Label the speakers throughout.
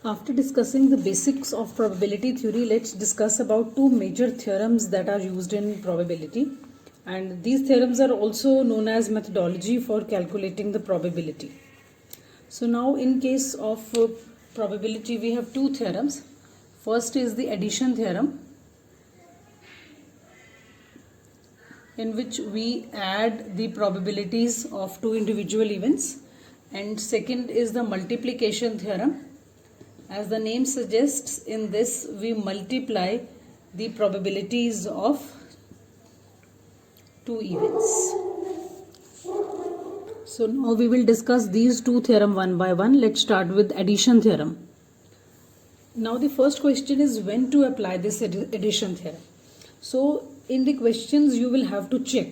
Speaker 1: After discussing the basics of probability theory, let's discuss about two major theorems that are used in probability. And these theorems are also known as methodology for calculating the probability. So now in case of probability, we have two theorems. First is the addition theorem, in which we add the probabilities of two individual events. And second is the multiplication theorem. As the name suggests, in this we multiply the probabilities of two events. So now we will discuss these two theorems one by one. Let's start with addition theorem. Now the first question is when to apply this addition theorem. So in the questions you will have to check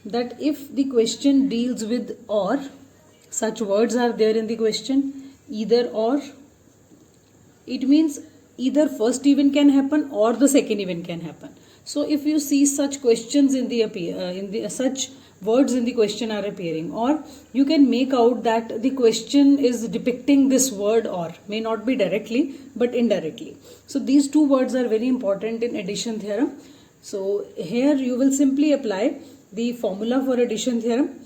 Speaker 1: that if the question deals with or, such words are there in the question, either or, it means either first event can happen or the second event can happen. So if you see such questions in the such words in the question are appearing, or you can make out that the question is depicting this word or, may not be directly but indirectly. So these two words are very important in addition theorem. So here you will simply apply the formula for addition theorem,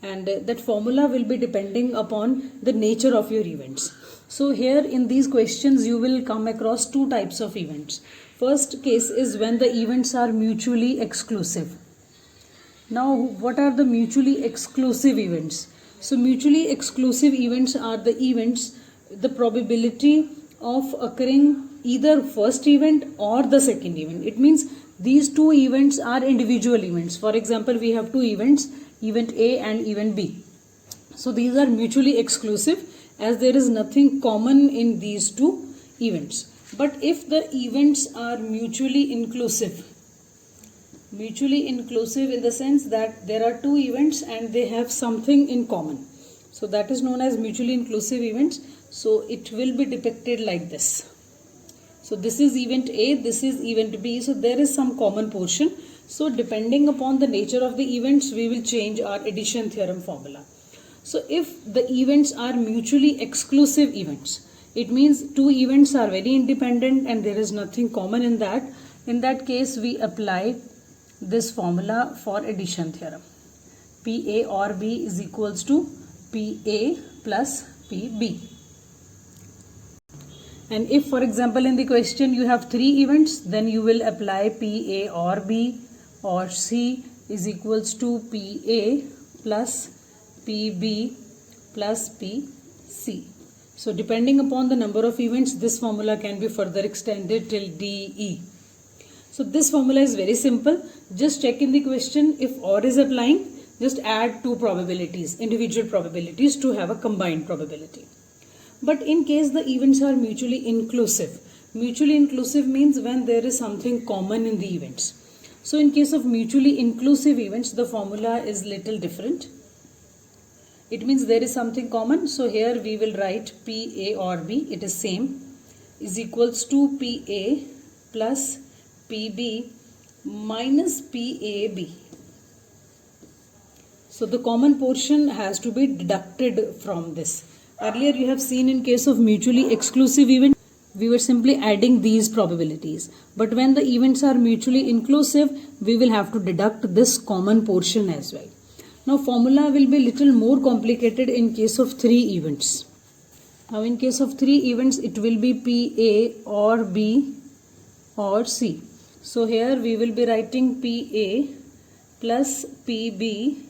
Speaker 1: and that formula will be depending upon the nature of your events. So here in these questions you will come across two types of events. First case is when the events are mutually exclusive. Now what are the mutually exclusive events? So mutually exclusive events are the events, the probability of occurring either first event or the second event. It means these two events are individual events. For example, we have two events, event A and event B. So these are mutually exclusive, as there is nothing common in these two events. But if the events are mutually inclusive in the sense that there are two events and they have something in common, so that is known as mutually inclusive events. So it will be depicted like this. So this is event A, this is event B, so there is some common portion. So depending upon the nature of the events, we will change our addition theorem formula. So if the events are mutually exclusive events, it means two events are very independent and there is nothing common in that. In that case, we apply this formula for addition theorem. PA or B is equals to PA plus PB. And if, for example, in the question you have three events, then you will apply PA or B or C is equals to PA plus PB plus PC. So depending upon the number of events, this formula can be further extended till DE. So this formula is very simple. Just check in the question, if OR is applying, just add two probabilities, individual probabilities, to have a combined probability. But in case the events are mutually inclusive means when there is something common in the events. So in case of mutually inclusive events, the formula is little different. It means there is something common. So here we will write PA or B, it is same, is equals to PA plus PB minus PAB. So the common portion has to be deducted from this. Earlier you have seen in case of mutually exclusive event, we were simply adding these probabilities. But when the events are mutually inclusive, we will have to deduct this common portion as well. Now formula will be little more complicated in case of three events. Now in case of three events, it will be PA or B or C. So here we will be writing PA plus PB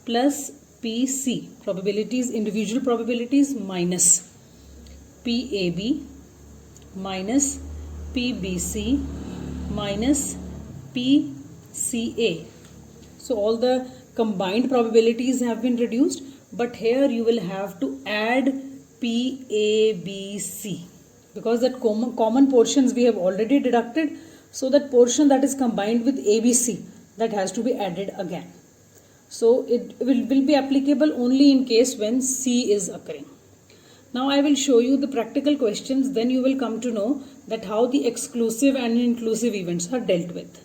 Speaker 1: plus PC, probabilities, individual probabilities, minus PAB minus PBC minus PCA. So all the combined probabilities have been reduced, but here you will have to add PABC because that common portions we have already deducted. So that portion that is combined with ABC, that has to be added again. So it will be applicable only in case when C is occurring. Now I will show you the practical questions, then you will come to know that how the exclusive and inclusive events are dealt with.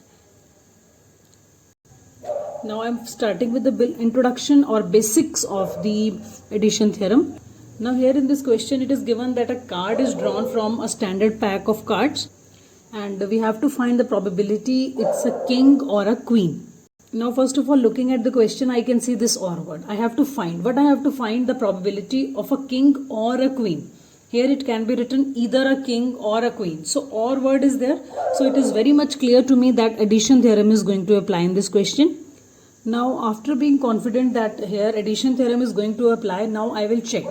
Speaker 1: Now I am starting with the introduction or basics of the addition theorem. Now here in this question it is given that a card is drawn from a standard pack of cards and we have to find the probability it's a king or a queen. Now first of all, looking at the question, I can see this or word. I have to find the probability of a king or a queen. Here it can be written either a king or a queen. So or word is there. So it is very much clear to me that addition theorem is going to apply in this question. Now after being confident that here addition theorem is going to apply, now I will check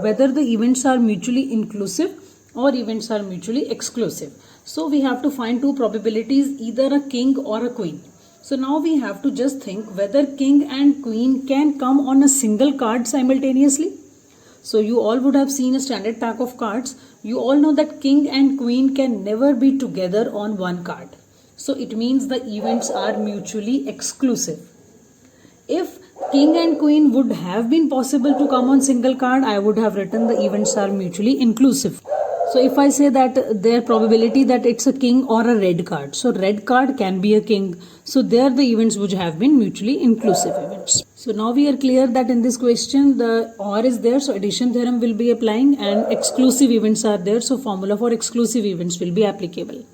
Speaker 1: whether the events are mutually inclusive or events are mutually exclusive. So we have to find two probabilities, either a king or a queen. So now we have to just think whether king and queen can come on a single card simultaneously. So you all would have seen a standard pack of cards. You all know that king and queen can never be together on one card. So it means the events are mutually exclusive. If king and queen would have been possible to come on single card, I would have written the events are mutually inclusive. So if I say that their probability that it's a king or a red card, so red card can be a king, so there the events would have been mutually inclusive events. So now we are clear that in this question the or is there, so addition theorem will be applying, and exclusive events are there, so formula for exclusive events will be applicable.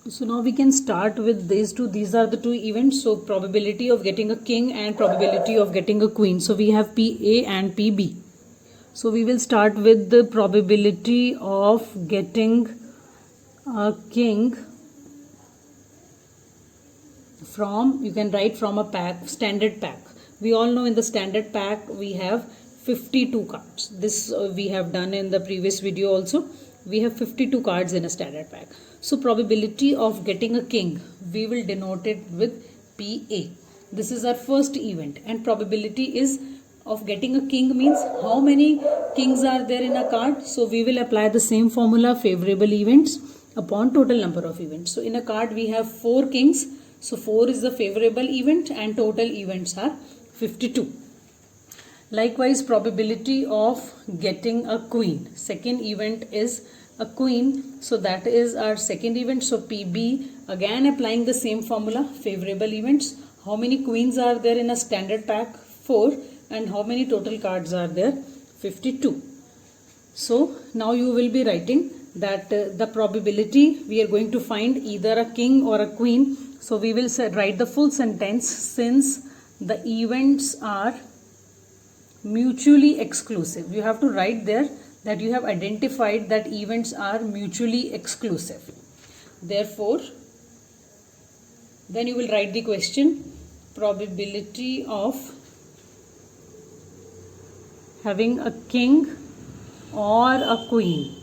Speaker 1: So now we can start with these two. These are the two events. So probability of getting a king and probability of getting a queen. So we have PA and PB. So we will start with the probability of getting a king from, you can write from a pack, standard pack. We all know in the standard pack we have 52 cards. This we have done in the previous video also. We have 52 cards in a standard pack. So probability of getting a king, we will denote it with PA. This is our first event, and probability is of getting a king means how many kings are there in a card. So we will apply the same formula, favorable events upon total number of events. So in a card we have 4 kings. So 4 is the favorable event and total events are 52. Likewise, probability of getting a queen. Second event is a queen. So that is our second event. So PB, again applying the same formula, favorable events. How many queens are there in a standard pack? 4. And how many total cards are there? 52. So now you will be writing that the probability we are going to find either a king or a queen. So we will write the full sentence, since the events are mutually exclusive. You have to write there that you have identified that events are mutually exclusive. Therefore, then you will write the question, probability of having a king or a queen.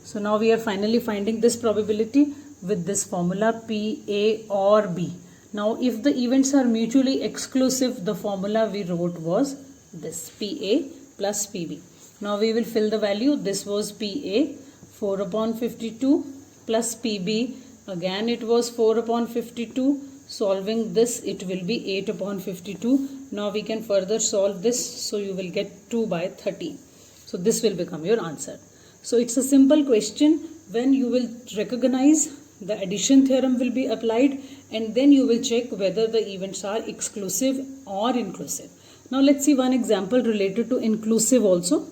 Speaker 1: So now we are finally finding this probability with this formula PA or B. Now if the events are mutually exclusive, the formula we wrote was this, PA plus PB. Now we will fill the value. This was PA, 4 upon 52 plus PB. Again it was 4 upon 52. Solving this, it will be 8 upon 52. Now we can further solve this. So you will get 2 by 13. So this will become your answer. So it's a simple question. When you will recognize, the addition theorem will be applied, and then you will check whether the events are exclusive or inclusive. Now let's see one example related to inclusive also.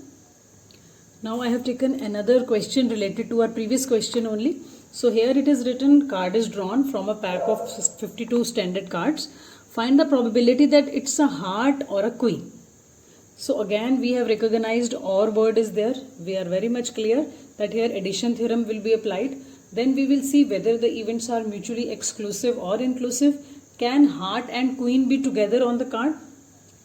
Speaker 1: Now I have taken another question related to our previous question only. So here it is written, card is drawn from a pack of 52 standard cards. Find the probability that it's a heart or a queen. So again we have recognized or word is there. We are very much clear that here addition theorem will be applied. Then we will see whether the events are mutually exclusive or inclusive. Can heart and queen be together on the card?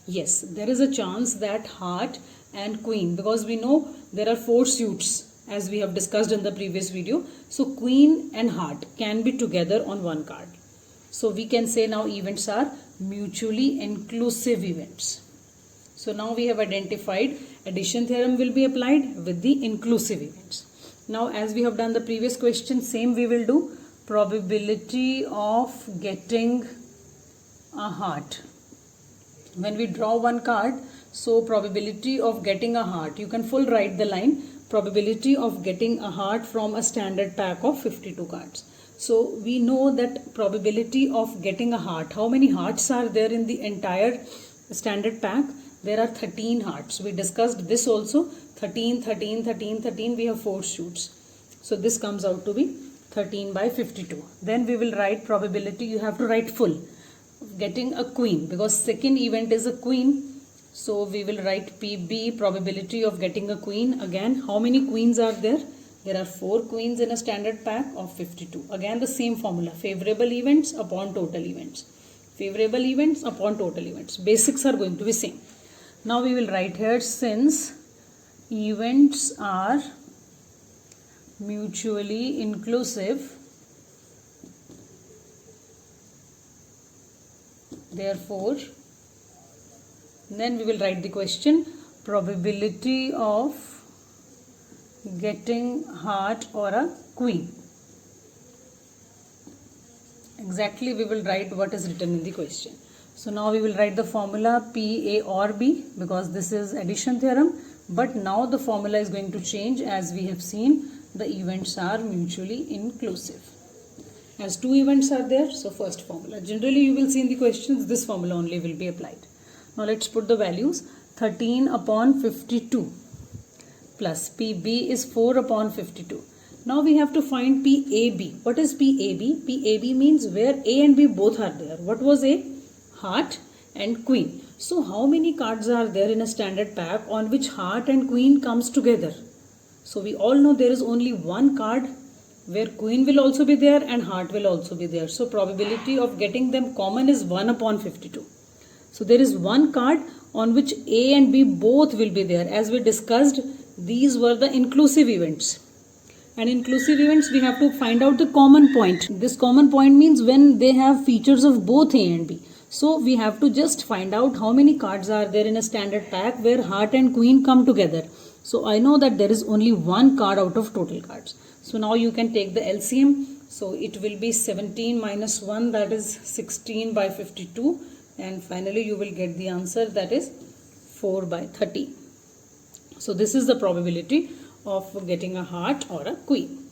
Speaker 1: Yes, there is a chance that heart and queen, because we know there are 4 suits as we have discussed in the previous video. So queen and heart can be together on one card. So we can say now events are mutually inclusive events. So now we have identified addition theorem will be applied with the inclusive events. Now as we have done the previous question, same we will do. Probability of getting a heart. When we draw one card, so probability of getting a heart, you can full write the line, probability of getting a heart from a standard pack of 52 cards. So we know that probability of getting a heart, how many hearts are there in the entire standard pack? there are 13 hearts. We discussed this also. 13, 13, 13, 13. We have 4 shoots. So this comes out to be 13 by 52. Then we will write probability. You have to write full. Getting a queen, because second event is a queen. So we will write PB, probability of getting a queen. Again, how many queens are there? There are 4 queens in a standard pack of 52. Again, the same formula. Favorable events upon total events. Favorable events upon total events. Basics are going to be same. Now we will write here, since events are mutually inclusive, therefore, then we will write the question, probability of getting heart or a queen. Exactly, we will write what is written in the question. So now we will write the formula P, A or B, because this is addition theorem. But now the formula is going to change, as we have seen the events are mutually inclusive. As 2 events are there, so first formula. Generally you will see in the questions this formula only will be applied. Now let's put the values. 13 upon 52 plus PB is 4 upon 52. Now we have to find PAB. What is PAB? PAB means where A and B both are there. What was A? Heart and queen. So how many cards are there in a standard pack on which heart and queen comes together? So we all know there is only one card where queen will also be there and heart will also be there. So probability of getting them common is 1 upon 52. So there is one card on which A and B both will be there. As we discussed, these were the inclusive events. And inclusive events, we have to find out the common point. This common point means when they have features of both A and B. So we have to just find out how many cards are there in a standard pack where heart and queen come together. So I know that there is only one card out of total cards. So now you can take the LCM. So it will be 17 minus 1, that is 16 by 52. And finally you will get the answer, that is 4 by 30. So this is the probability of getting a heart or a queen.